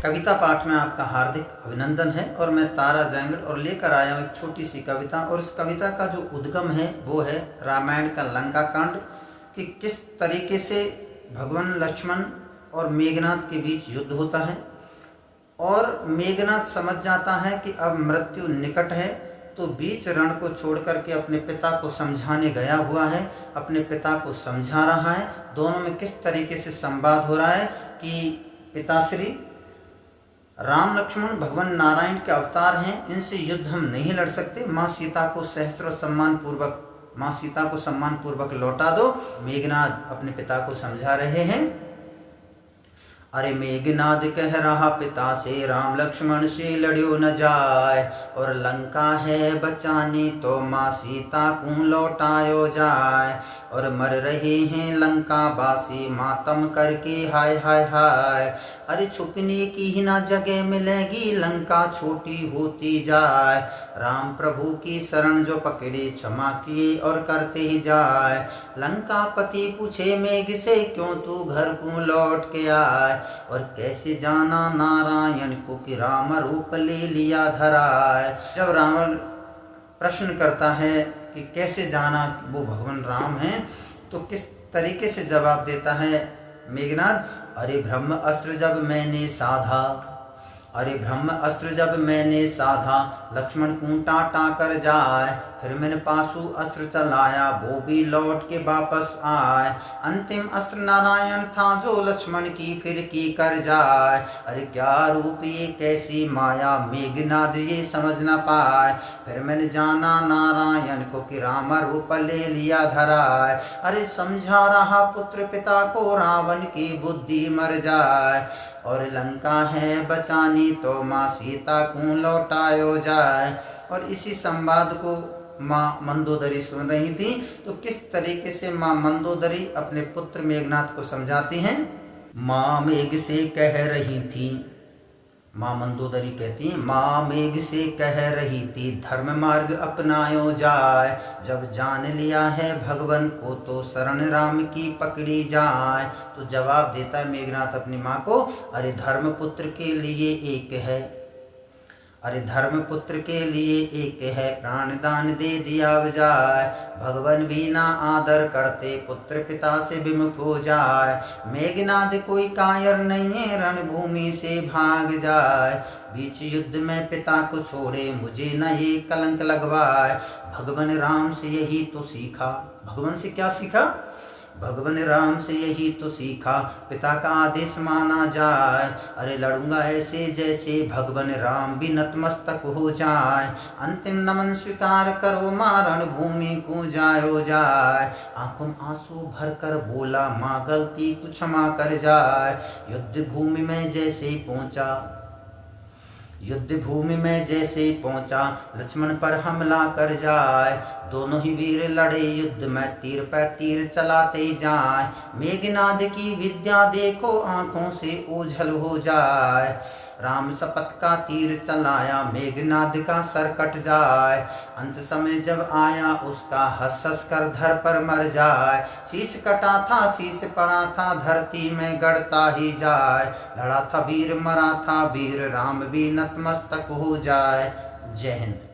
कविता पाठ में आपका हार्दिक अभिनंदन है और मैं तारा जैंगड़ और लेकर आया हूँ एक छोटी सी कविता। और इस कविता का जो उद्गम है वो है रामायण का लंका कांड, कि किस तरीके से भगवान लक्ष्मण और मेघनाद के बीच युद्ध होता है और मेघनाद समझ जाता है कि अब मृत्यु निकट है, तो बीच रण को छोड़ करके अपने पिता को समझाने गया हुआ है, अपने पिता को समझा रहा है। दोनों में किस तरीके से संवाद हो रहा है कि पिताश्री राम लक्ष्मण भगवान नारायण के अवतार हैं, इनसे युद्ध हम नहीं लड़ सकते, माँ सीता को सम्मान पूर्वक लौटा दो। मेघनाद अपने पिता को समझा रहे हैं। अरे मेघनाद कह रहा पिता से, राम लक्ष्मण से लड़ो न जाए, और लंका है बचानी तो माँ सीता को लौटायो जाए। और मर रहे हैं लंका वासी मातम करके हाय हाय हाय। अरे छुपने की ही ना जगह मिलेगी, लंका छोटी होती जाए। राम प्रभु की शरण जो पकड़े, क्षमा किए और करते ही जाए। लंका पति पूछे मेघ से, क्यों तू घर को लौट के आए। और कैसे जाना नारायण को कि राम रूप ले लिया धराए। जब रावण प्रश्न करता है कि कैसे जाना वो भगवान राम हैं, तो किस तरीके से जवाब देता है मेघनाद। अरे ब्रह्म अस्त्र जब मैंने साधा, लक्ष्मण को टाटा कर जाए। फिर मैंने पाशु अस्त्र चलाया, वो भी लौट के वापस आए। अंतिम अस्त्र नारायण था जो लक्ष्मण की फिर की कर जाए। अरे क्या रूप ये कैसी माया, मेघनाद ये समझ न पाए। फिर मैंने जाना नारायण को कि राम रूप ले लिया धराए। अरे समझा रहा पुत्र पिता को, रावण की बुद्धि मर जाए। और लंका है बचानी तो माँ सीता को लौटायो जाए। और इसी संवाद को माँ मंदोदरी सुन रही थी। तो किस तरीके से माँ मंदोदरी अपने पुत्र मेघनाद को समझाती हैं। माँ मेघ से कह रही थी, माँ मंदोदरी कहती है, माँ मेघ से कह रही थी, धर्म मार्ग अपनायो जाए। जब जान लिया है भगवान को तो शरण राम की पकड़ी जाए। तो जवाब देता है मेघनाद अपनी माँ को, अरे धर्म पुत्र के लिए एक है, प्राण दान दे दिया जाए। भगवान भी ना आदर करते, पुत्र पिता से विमुख हो जाए। मेघनाद कोई कायर नहीं है, रणभूमि से भाग जाए। बीच युद्ध में पिता को छोड़े, मुझे न ये कलंक लगवाए। भगवान राम से यही तो सीखा। भगवान से क्या सीखा? भगवान राम से यही तो सीखा, पिता का आदेश माना जाए। अरे लड़ूंगा ऐसे जैसे भगवान राम भी नतमस्तक हो जाए। अंतिम नमन स्वीकार करो, माँ रणभूमि को जायो जाए। आंखों में आंसू भर कर बोला, माँ गलती को क्षमा कर जाए। युद्ध भूमि में जैसे पहुंचा, लक्ष्मण पर हमला कर जाए। दोनों ही वीर लड़े युद्ध में, तीर पर तीर चलाते जाए। मेघनाद की विद्या देखो, आंखों से ओझल हो जाए। राम शपथ का तीर चलाया, मेघनाद का सर कट जाए। अंत समय जब आया उसका, हंस हंस कर धर पर मर जाए। शीश कटा था, शीश पड़ा था, धरती में गड़ता ही जाए। लड़ा था वीर, मरा था वीर, राम भी नतमस्तक हो जाए। जय हिंद।